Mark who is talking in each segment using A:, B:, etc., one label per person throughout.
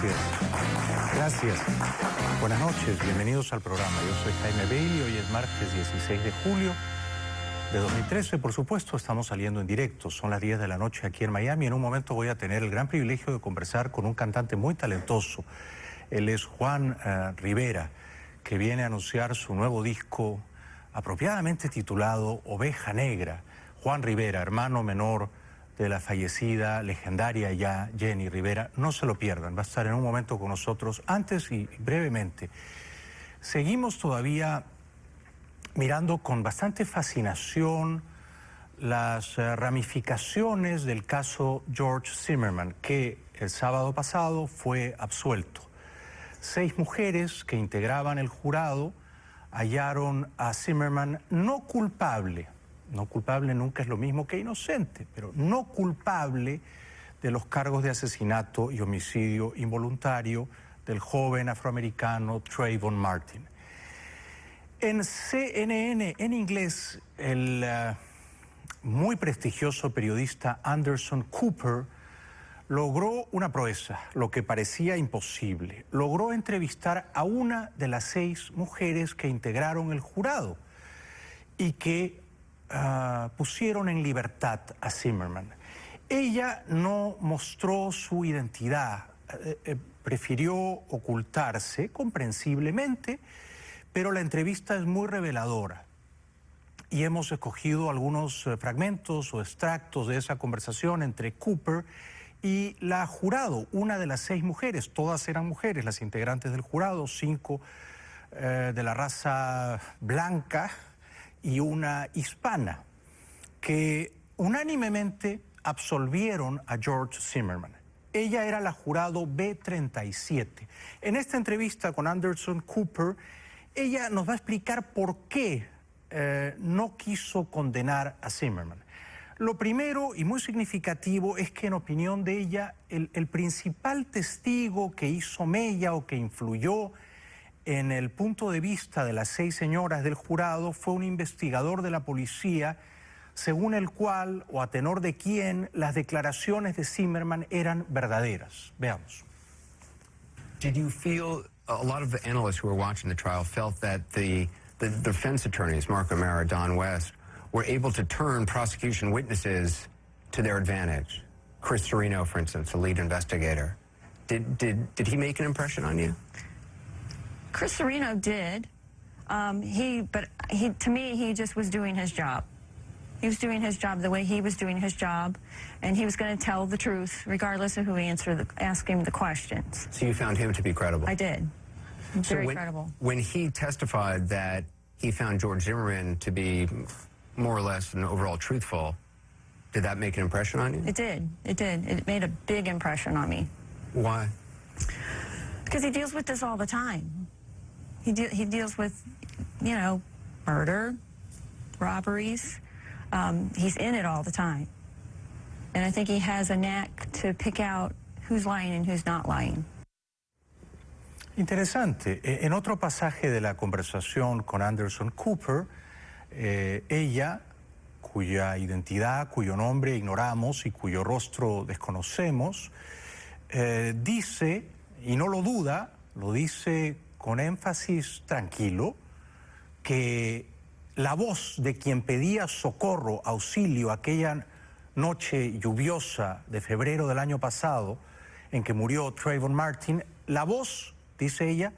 A: Gracias. Gracias. Buenas noches, bienvenidos al programa. Yo soy Jaime Bailey, hoy es martes 16 de julio de 2013. Por supuesto, estamos saliendo en directo, son las 10 de la noche aquí en Miami. En un momento voy a tener el gran privilegio de conversar con un cantante muy talentoso. Él es Juan Rivera, que viene a anunciar su nuevo disco apropiadamente titulado Oveja Negra. Juan Rivera, hermano menor de la fallecida, legendaria ya Jenny Rivera. No se lo pierdan, va a estar en un momento con nosotros. Antes y brevemente, seguimos todavía mirando con bastante fascinación las ramificaciones del caso George Zimmerman, que el sábado pasado fue absuelto. 6 mujeres que integraban el jurado hallaron a Zimmerman no culpable. No culpable nunca es lo mismo que inocente, pero no culpable de los cargos de asesinato y homicidio involuntario del joven afroamericano Trayvon Martin. En CNN, en inglés, el muy prestigioso periodista Anderson Cooper logró una proeza, lo que parecía imposible. Logró entrevistar a una de las 6 mujeres que integraron el jurado y que pusieron en libertad a Zimmerman. Ella no mostró su identidad, prefirió ocultarse comprensiblemente, pero la entrevista es muy reveladora y hemos escogido algunos fragmentos o extractos de esa conversación entre Cooper y la jurado, una de las 6 mujeres. Todas eran mujeres, las integrantes del jurado, 5 de la raza blanca y una hispana, que unánimemente absolvieron a George Zimmerman. Ella era la jurado B37. En esta entrevista con Anderson Cooper, ella nos va a explicar por qué no quiso condenar a Zimmerman. Lo primero y muy significativo es que, en opinión de ella, el principal testigo que hizo mella o que influyó en el punto de vista de las 6 señoras del jurado fue un investigador de la policía, según el cual, o a tenor de quien, las declaraciones de Zimmerman eran verdaderas. Veamos.
B: Did you feel, a lot of the analysts who were watching the trial felt that the defense attorneys, Mark O'Mara, Don West, were able to turn prosecution witnesses to their advantage? Chris Serino, for instance, the lead investigator. Did he make an impression on you?
C: Chris Serino did. To me, he just was doing his job. He was doing his job the way he was doing his job, and he was going to tell the truth regardless of who asked him the questions.
B: So you found him to be credible?
C: I did. Very credible.
B: When he testified that he found George Zimmerman to be more or less and overall truthful, did that make an impression on you?
C: It did. It did. It made a big impression on me.
B: Why?
C: Because he deals with this all the time. He deals with, you know, murder, robberies. He's in it all the time. And I think he has a knack to pick out who's lying and who's not lying.
A: Interesante. En otro pasaje de la conversación con Anderson Cooper, ella, cuya identidad, cuyo nombre ignoramos y cuyo rostro desconocemos, dice, y no lo duda, lo dice con énfasis tranquilo, que la voz de quien pedía socorro, auxilio, aquella noche lluviosa de febrero del año pasado, en que murió Trayvon Martin, la voz, dice ella,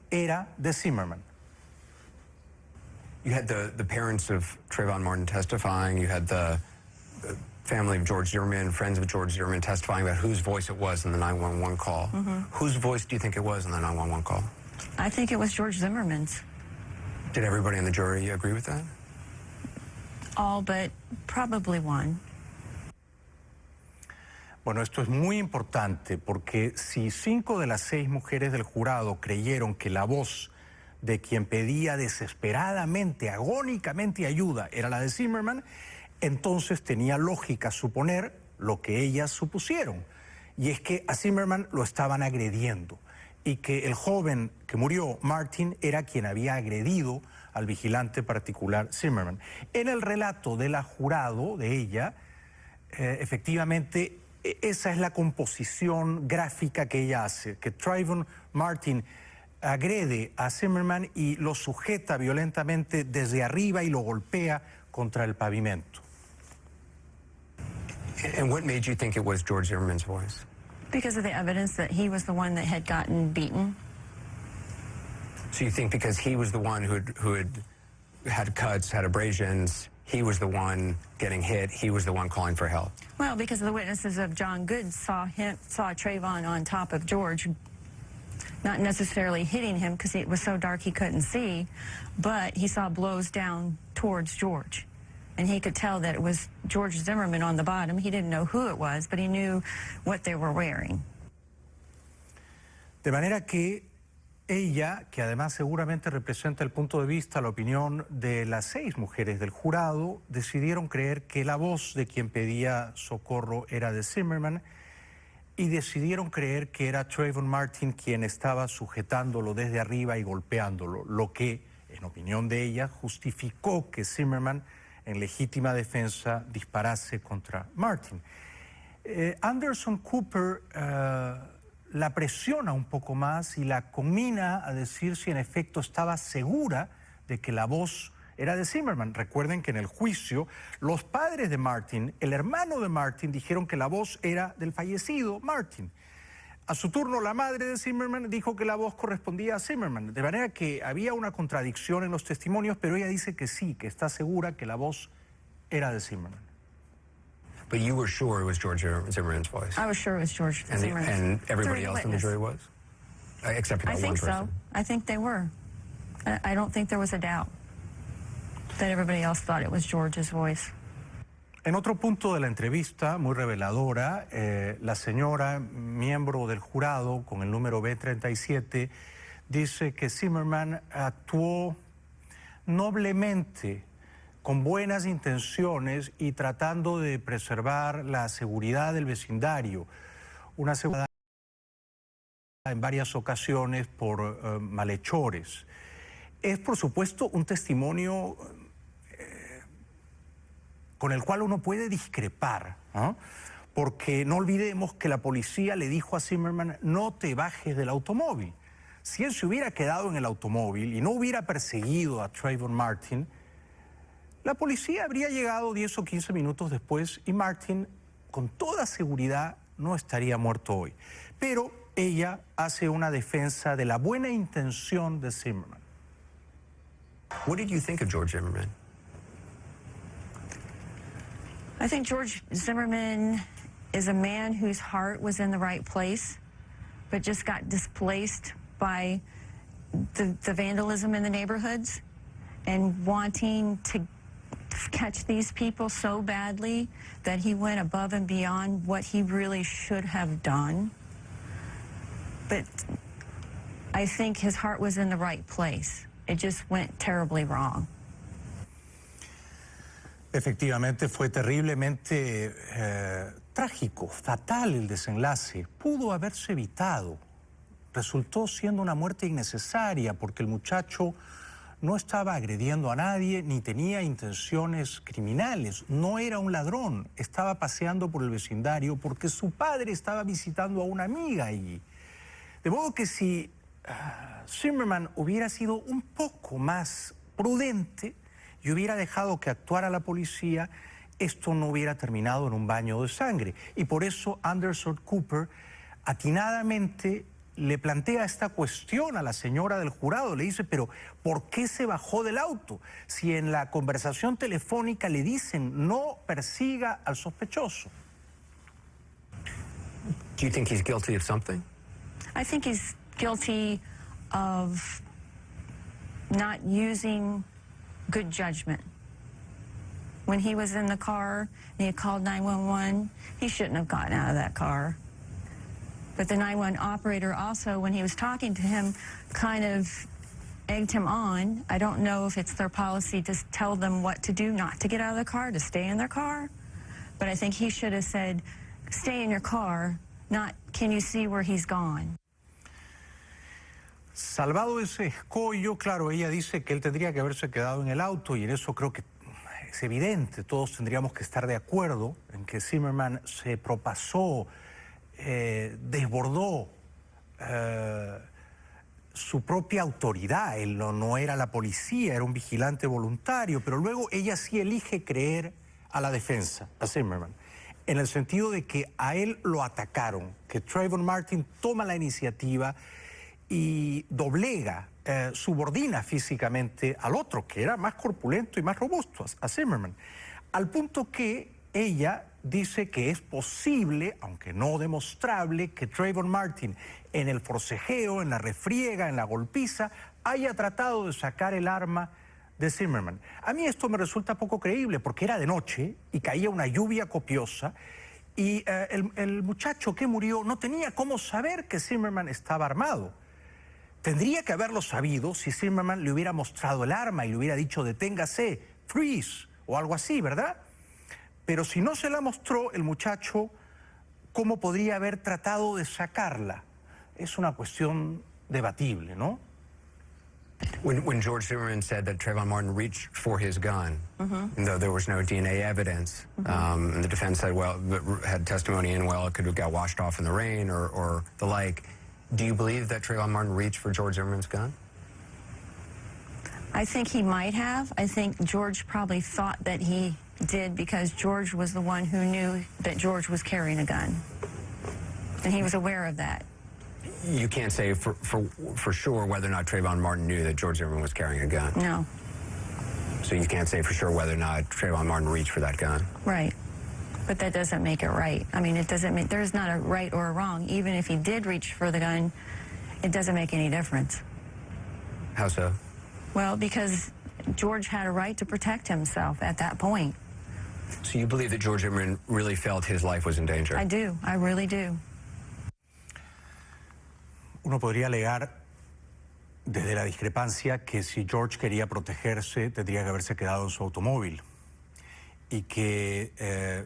A: era de Zimmerman.
B: You had the parents of Trayvon Martin testifying. You had the family of George Zimmerman, friends of George Zimmerman testifying about whose voice it was in the 911 call. Mm-hmm. Whose voice do you think it was in the 911 call?
C: I think it was George Zimmerman's.
B: Did everybody in the jury agree with that?
C: All but probably one.
A: Bueno, esto es muy importante porque si 5 de las 6 mujeres del jurado creyeron que la voz de quien pedía desesperadamente, agónicamente ayuda era la de Zimmerman, entonces tenía lógica suponer lo que ellas supusieron, y es que a Zimmerman lo estaban agrediendo y que el joven que murió, Martin, era quien había agredido al vigilante particular Zimmerman. En el relato de la jurado, de ella, efectivamente, esa es la composición gráfica que ella hace, que Trayvon Martin agrede a Zimmerman y lo sujeta violentamente desde arriba y lo golpea contra el pavimento.
B: And what made you think it was George Zimmerman's voice?
C: Because of the evidence that he was the one that had gotten beaten.
B: So you think because he was the one who had cuts, had abrasions, he was the one getting hit, he was the one calling for help?
C: Well, because the witnesses of John Good saw Trayvon on top of George, not necessarily hitting him because it was so dark he couldn't see, but he saw blows down towards George. And he could tell that it was George Zimmerman on the bottom. He didn't know who it was, but he knew what they were wearing.
A: De manera que ella, que además seguramente representa el punto de vista, la opinión de las 6 mujeres del jurado, decidieron creer que la voz de quien pedía socorro era de Zimmerman y decidieron creer que era Trayvon Martin quien estaba sujetándolo desde arriba y golpeándolo, lo que, en opinión de ella, justificó que Zimmerman, en legítima defensa, disparase contra Martin. Anderson Cooper la presiona un poco más y la conmina a decir si en efecto estaba segura de que la voz era de Zimmerman. Recuerden que en el juicio los padres de Martin, el hermano de Martin, dijeron que la voz era del fallecido Martin. A su turno, la madre de Zimmerman dijo que la voz correspondía a Zimmerman, de manera que había una contradicción en los testimonios, pero ella dice que sí, que está segura que la voz era de Zimmerman.
B: But you were sure it was George Zimmerman's voice?
C: I was sure it was George Zimmerman.
B: And everybody else in the jury was? Except for that one person?
C: I think so. I think they were. I don't think there was a doubt that everybody else thought it was George's voice.
A: En otro punto de la entrevista, muy reveladora, la señora, miembro del jurado con el número B37, dice que Zimmerman actuó noblemente, con buenas intenciones y tratando de preservar la seguridad del vecindario, una seguridad en varias ocasiones por malhechores. Es, por supuesto, un testimonio con el cual uno puede discrepar, ¿no? Porque no olvidemos que la policía le dijo a Zimmerman, no te bajes del automóvil. Si él se hubiera quedado en el automóvil y no hubiera perseguido a Trayvon Martin, la policía habría llegado 10 o 15 minutos después y Martin, con toda seguridad, no estaría muerto hoy. Pero ella hace una defensa de la buena intención de Zimmerman.
B: What did you think of George Zimmerman?
C: I think George Zimmerman is a man whose heart was in the right place, but just got displaced by the vandalism in the neighborhoods and wanting to catch these people so badly that he went above and beyond what he really should have done. But I think his heart was in the right place. It just went terribly wrong.
A: Efectivamente, fue terriblemente trágico, fatal el desenlace. Pudo haberse evitado. Resultó siendo una muerte innecesaria porque el muchacho no estaba agrediendo a nadie ni tenía intenciones criminales. No era un ladrón. Estaba paseando por el vecindario porque su padre estaba visitando a una amiga allí. De modo que si Zimmerman hubiera sido un poco más prudente y hubiera dejado que actuara la policía, esto no hubiera terminado en un baño de sangre. Y por eso Anderson Cooper atinadamente le plantea esta cuestión a la señora del jurado. Le dice, pero ¿por qué se bajó del auto? Si en la conversación telefónica le dicen no persiga al sospechoso.
B: Do you think he's guilty of something?
C: I think he's guilty of not using good judgment. When he was in the car and he had called 911, he shouldn't have gotten out of that car. But the 911 operator also, when he was talking to him, kind of egged him on. I don't know if it's their policy to tell them what to do, not to get out of the car, to stay in their car. But I think he should have said, stay in your car, not can you see where he's gone.
A: Salvado ese escollo, claro, ella dice que él tendría que haberse quedado en el auto y en eso creo que es evidente, todos tendríamos que estar de acuerdo en que Zimmerman se propasó, desbordó su propia autoridad. Él no era la policía, era un vigilante voluntario, pero luego ella sí elige creer a la defensa, a Zimmerman, en el sentido de que a él lo atacaron, que Trayvon Martin toma la iniciativa y doblega, subordina físicamente al otro, que era más corpulento y más robusto, a Zimmerman, al punto que ella dice que es posible, aunque no demostrable, que Trayvon Martin en el forcejeo, en la refriega, en la golpiza, haya tratado de sacar el arma de Zimmerman. A mí esto me resulta poco creíble porque era de noche y caía una lluvia copiosa y el muchacho que murió no tenía cómo saber que Zimmerman estaba armado. Tendría que haberlo sabido si Zimmerman le hubiera mostrado el arma y le hubiera dicho deténgase, freeze o algo así, ¿verdad? Pero si no se la mostró el muchacho, ¿cómo podría haber tratado de sacarla? Es una cuestión debatible, ¿no?
B: When George Zimmerman said that Trayvon Martin reached for his gun, though there was no DNA evidence, and the defense said, well, had testimony in, well, it could have got washed off in the rain or the like. Do you believe that Trayvon Martin reached for George Zimmerman's gun?
C: I think he might have. I think George probably thought that he did because George was the one who knew that George was carrying a gun. And he was aware of that.
B: You can't say for sure whether or not Trayvon Martin knew that George Zimmerman was carrying a gun.
C: No.
B: So you can't say for sure whether or not Trayvon Martin reached for that gun.
C: Right. But that doesn't make it right. I mean, it doesn't make, there's not a right or a wrong. Even if he did reach for the gun, it doesn't make any difference.
B: How so?
C: Well, because George had a right to protect himself at that point.
B: So you believe that George Zimmerman really felt his life was in danger?
C: I do. I really do.
A: Uno podría alegar desde la discrepancia que si George quería protegerse tendría que haberse quedado en su automóvil y que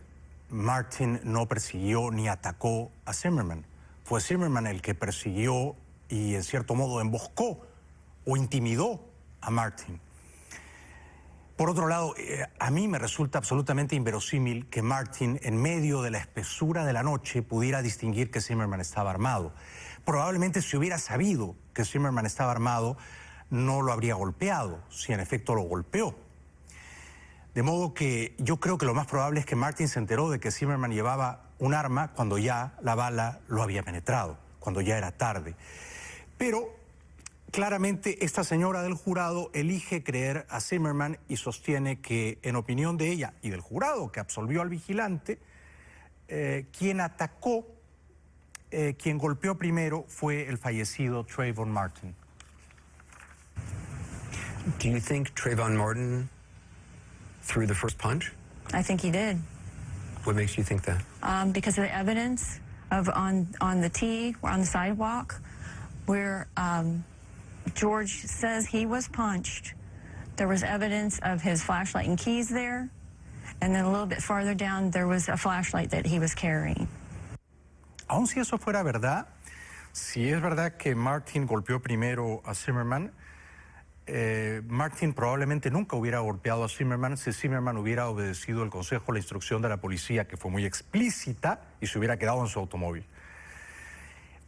A: Martin no persiguió ni atacó a Zimmerman. Fue Zimmerman el que persiguió y en cierto modo emboscó o intimidó a Martin. Por otro lado, a mí me resulta absolutamente inverosímil que Martin, en medio de la espesura de la noche, pudiera distinguir que Zimmerman estaba armado. Probablemente si hubiera sabido que Zimmerman estaba armado, no lo habría golpeado, si en efecto lo golpeó. De modo que yo creo que lo más probable es que Martin se enteró de que Zimmerman llevaba un arma cuando ya la bala lo había penetrado, cuando ya era tarde. Pero claramente esta señora del jurado elige creer a Zimmerman y sostiene que, en opinión de ella y del jurado que absolvió al vigilante, quien atacó, quien golpeó primero fue el fallecido Trayvon Martin.
B: Do you think Trayvon Martin threw the first punch?
C: I think he did.
B: What makes you think that?
C: Because of the evidence of on the tee, on the sidewalk, where George says he was punched. There was evidence of his flashlight and keys there, and then a little bit farther down there was a flashlight that he was carrying.
A: Aun si eso fuera verdad, si es verdad que Martin golpeó primero a Zimmerman, Martin probablemente nunca hubiera golpeado a Zimmerman si Zimmerman hubiera obedecido el consejo, la instrucción de la policía, que fue muy explícita, y se hubiera quedado en su automóvil.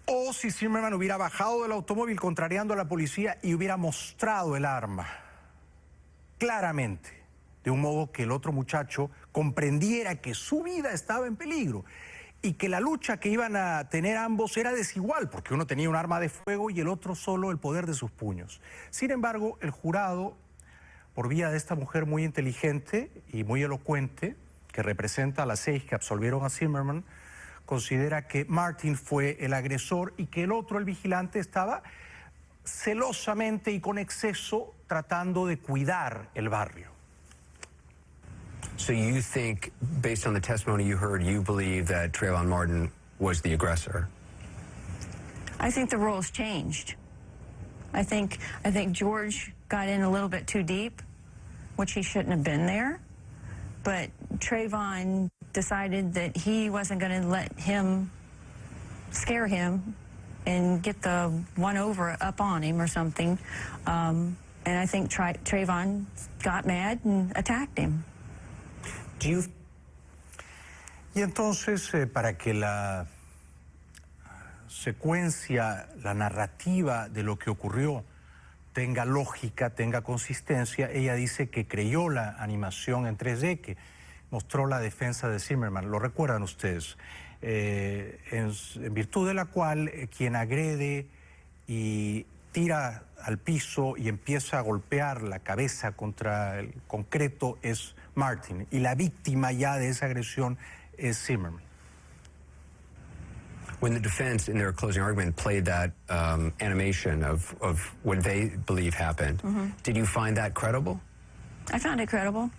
A: O si Zimmerman hubiera bajado del automóvil contrariando a la policía y hubiera mostrado el arma claramente, de un modo que el otro muchacho comprendiera que su vida estaba en peligro y que la lucha que iban a tener ambos era desigual, porque uno tenía un arma de fuego y el otro solo el poder de sus puños. Sin embargo, el jurado, por vía de esta mujer muy inteligente y muy elocuente, que representa a las 6 que absolvieron a Zimmerman, considera que Martin fue el agresor y que el otro, el vigilante, estaba celosamente y con exceso tratando de cuidar el barrio.
B: So you think, based on the testimony you heard, you believe that Trayvon Martin was the aggressor?
C: I think the roles changed. I think George got in a little bit too deep, which he shouldn't have been there. But Trayvon decided that he wasn't going to let him scare him and get the one over up on him or something. And I think Trayvon got mad and attacked him.
B: Do you...
A: Y entonces, para que la secuencia, la narrativa de lo que ocurrió tenga lógica, tenga consistencia, ella dice que creyó la animación en 3D, que mostró la defensa de Zimmerman. ¿Lo recuerdan ustedes? En virtud de la cual quien agrede y tira al piso y empieza a golpear la cabeza contra el concreto es Martin, y la víctima ya de esa agresión es Zimmerman.
B: When the defense, in their closing argument, played that animation of what they believe happened, did you find that credible?
C: I found it credible.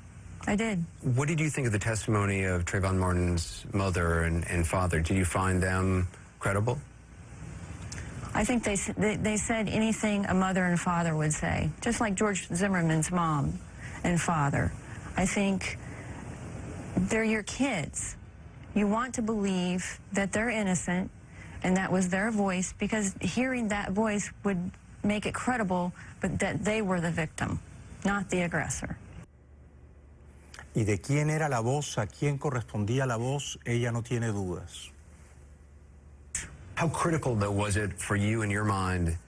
C: I did.
B: What did you think of the testimony of Trayvon Martin's mother and father? Did you find them credible?
C: I think they said anything a mother and father would say, just like George Zimmerman's mom and father. I think they're your kids. You want to believe that they're innocent and that was their voice, because hearing that voice would make it credible, but that they were the victim, not the aggressor.
A: Y de quién era la voz, a quién correspondía la voz, ella no tiene dudas.
B: How critical, though, was it for you in your mind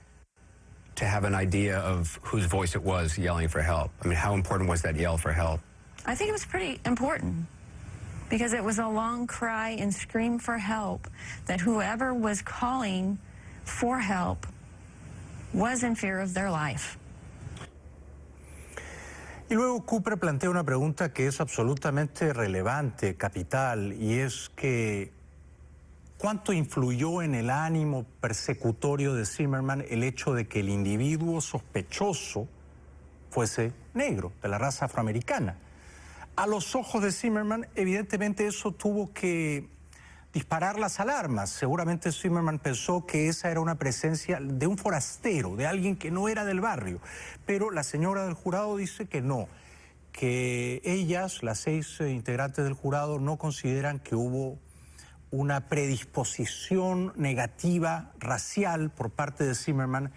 B: to have an idea of whose voice it was yelling for help? I mean, how important was that yell for help?
C: I think it was pretty important, because it was a long cry and scream for help, that whoever was calling for help was in fear of their life.
A: Y luego Cooper plantea una pregunta que es absolutamente relevante, capital, y es que ¿cuánto influyó en el ánimo persecutorio de Zimmerman el hecho de que el individuo sospechoso fuese negro, de la raza afroamericana? A los ojos de Zimmerman, evidentemente eso tuvo que disparar las alarmas. Seguramente Zimmerman pensó que esa era una presencia de un forastero, de alguien que no era del barrio. Pero la señora del jurado dice que no, que ellas, las 6 integrantes del jurado, no consideran que hubo una predisposición negativa racial por parte de Zimmerman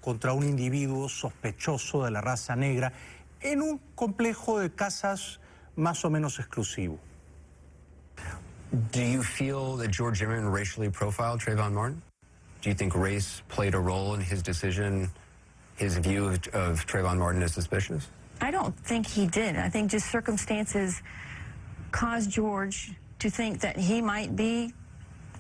A: contra un individuo sospechoso de la raza negra en un complejo de casas más o menos exclusivo.
B: Do you feel that George Zimmerman racially profiled Trayvon Martin? Do you think race played a role in his decision, his view of Trayvon Martin as suspicious?
C: I don't think he did. I think just circumstances caused George to think that he might be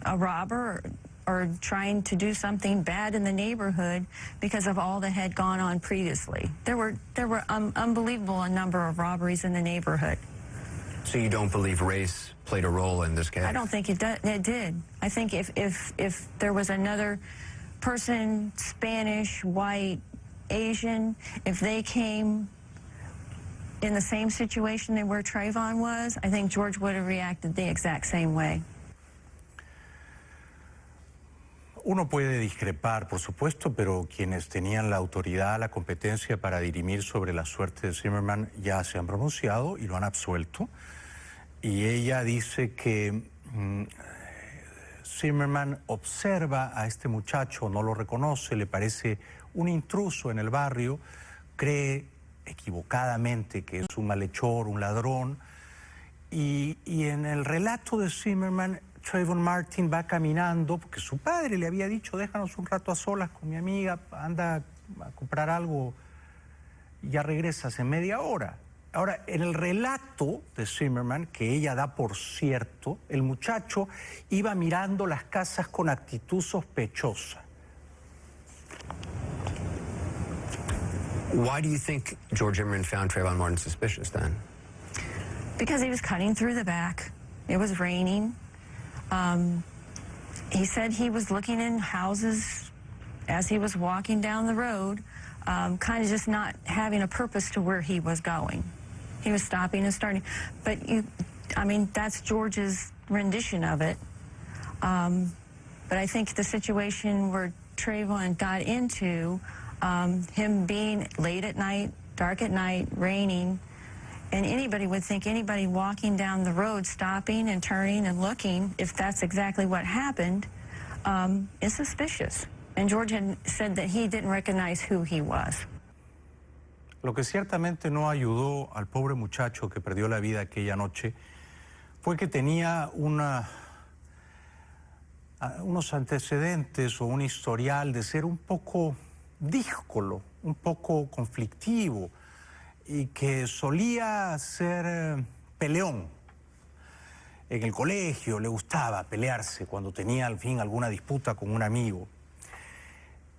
C: a robber or trying to do something bad in the neighborhood because of all that had gone on previously. There were unbelievable a number of robberies in the neighborhood.
B: So you don't believe race played a role in this case?
C: I don't think it did. I think if there was another person, Spanish, white, Asian, if they came in the same situation where Trayvon was, I think George would have reacted the exact same way.
A: Uno puede discrepar, por supuesto, pero quienes tenían la autoridad, la competencia para dirimir sobre la suerte de Zimmerman ya se han pronunciado y lo han absuelto. Y ella dice que Zimmerman observa a este muchacho, no lo reconoce, le parece un intruso en el barrio, cree equivocadamente que es un malhechor, un ladrón. Y en el relato de Zimmerman, Trayvon Martin va caminando, porque su padre le había dicho, déjanos un rato a solas con mi amiga, anda a comprar algo y ya regresas en media hora. Ahora, en el relato de Zimmerman, que ella da por cierto, el muchacho iba mirando las casas con actitud sospechosa.
B: Why do you think George Zimmerman found Trayvon Martin suspicious then?
C: Because he was cutting through the back. It was raining. He said he was looking in houses as he was walking down the road, kind of just not having a purpose to where he was going. He was stopping and starting. But, I mean, that's George's rendition of it. But I think the situation where Trayvon got into, him being late at night, dark at night, raining, and anybody would think anybody walking down the road, stopping and turning and looking, if that's exactly what happened, is suspicious. And George had said that he didn't recognize who he was.
A: Lo que ciertamente no ayudó al pobre muchacho que perdió la vida aquella noche fue que tenía unos antecedentes o un historial de ser un poco díscolo, un poco conflictivo y que solía ser peleón. En el colegio le gustaba pelearse cuando tenía al fin alguna disputa con un amigo.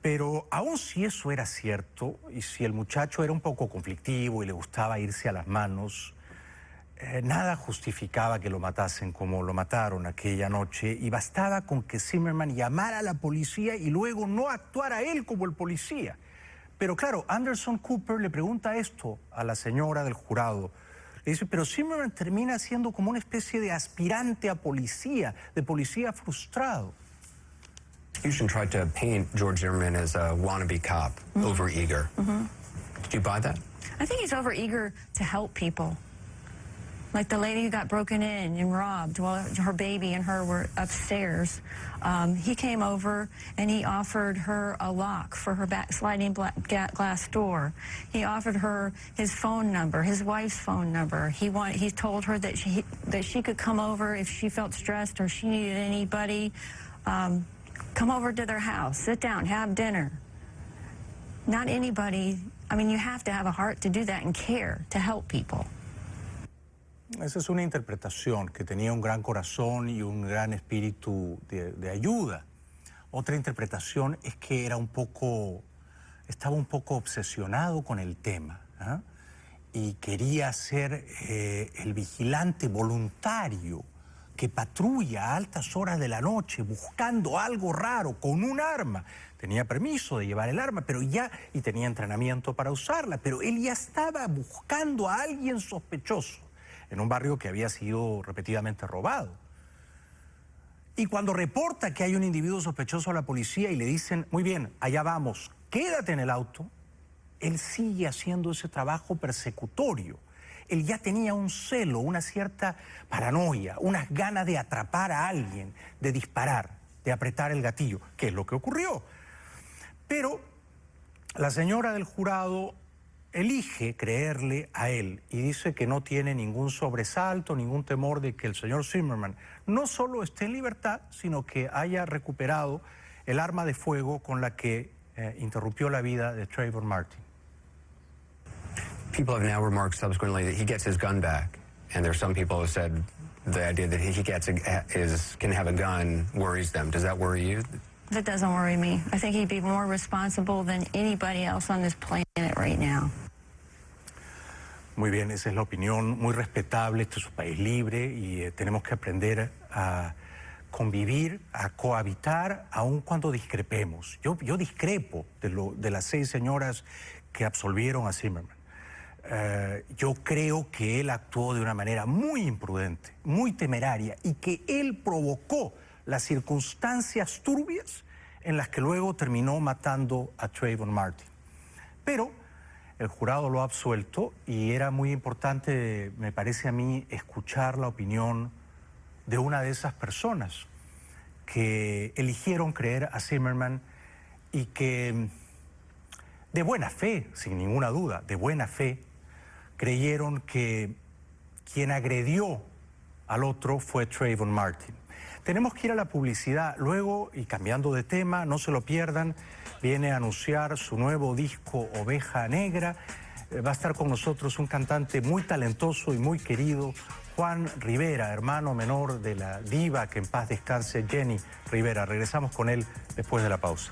A: Pero aun si eso era cierto y si el muchacho era un poco conflictivo y le gustaba irse a las manos, nada justificaba que lo matasen como lo mataron aquella noche y bastaba con que Zimmerman llamara a la policía y luego no actuara él como el policía. Pero claro, Anderson Cooper le pregunta esto a la señora del jurado. Le dice, pero Zimmerman termina siendo como una especie de aspirante a policía, de policía frustrado.
B: The prosecution tried to paint George Zimmerman as a wannabe cop, overeager. Did you buy that?
C: I think he's overeager to help people. Like the lady who got broken in and robbed while her baby and her were upstairs. He came over and he offered her a lock for her sliding glass door. He offered her his phone number, his wife's phone number. He told her that she could come over if she felt stressed or she needed anybody. Come over to their house, sit down, have dinner. Not anybody, I mean, you have to have a heart to do that and care to help people.
A: Esa es una interpretación, que tenía un gran corazón y un gran espíritu de ayuda. Otra interpretación es que estaba un poco obsesionado con el tema, ¿eh? Y quería ser el vigilante voluntario que patrulla a altas horas de la noche buscando algo raro con un arma. Tenía permiso de llevar el arma, y tenía entrenamiento para usarla, pero él ya estaba buscando a alguien sospechoso en un barrio que había sido repetidamente robado. Y cuando reporta que hay un individuo sospechoso a la policía y le dicen, muy bien, allá vamos, quédate en el auto, él sigue haciendo ese trabajo persecutorio. Él ya tenía un celo, una cierta paranoia, unas ganas de atrapar a alguien, de disparar, de apretar el gatillo, que es lo que ocurrió. Pero la señora del jurado elige creerle a él y dice que no tiene ningún sobresalto, ningún temor de que el señor Zimmerman no solo esté en libertad, sino que haya recuperado el arma de fuego con la que interrumpió la vida de Trayvon Martin.
B: People have now remarked subsequently that he gets his gun back, and there are some people who said the idea that he can have a gun worries them. Does that worry you?
C: That doesn't worry me. I think he'd be more responsible than anybody else on this planet right now.
A: Muy bien, esa es la opinión, muy respetable. Este es un país libre y tenemos que aprender a convivir, a cohabitar, aun cuando discrepemos. Yo discrepo de las 6 señoras que absolvieron a Zimmerman. Yo creo que él actuó de una manera muy imprudente, muy temeraria, y que él provocó las circunstancias turbias en las que luego terminó matando a Trayvon Martin. Pero el jurado lo ha absuelto y era muy importante, me parece a mí, escuchar la opinión de una de esas personas que eligieron creer a Zimmerman y que de buena fe, sin ninguna duda, de buena fe, creyeron que quien agredió al otro fue Trayvon Martin. Tenemos que ir a la publicidad. Luego, y cambiando de tema, no se lo pierdan, viene a anunciar su nuevo disco Oveja Negra. Va a estar con nosotros un cantante muy talentoso y muy querido, Juan Rivera, hermano menor de la diva, que en paz descanse, Jenny Rivera. Regresamos con él después de la pausa.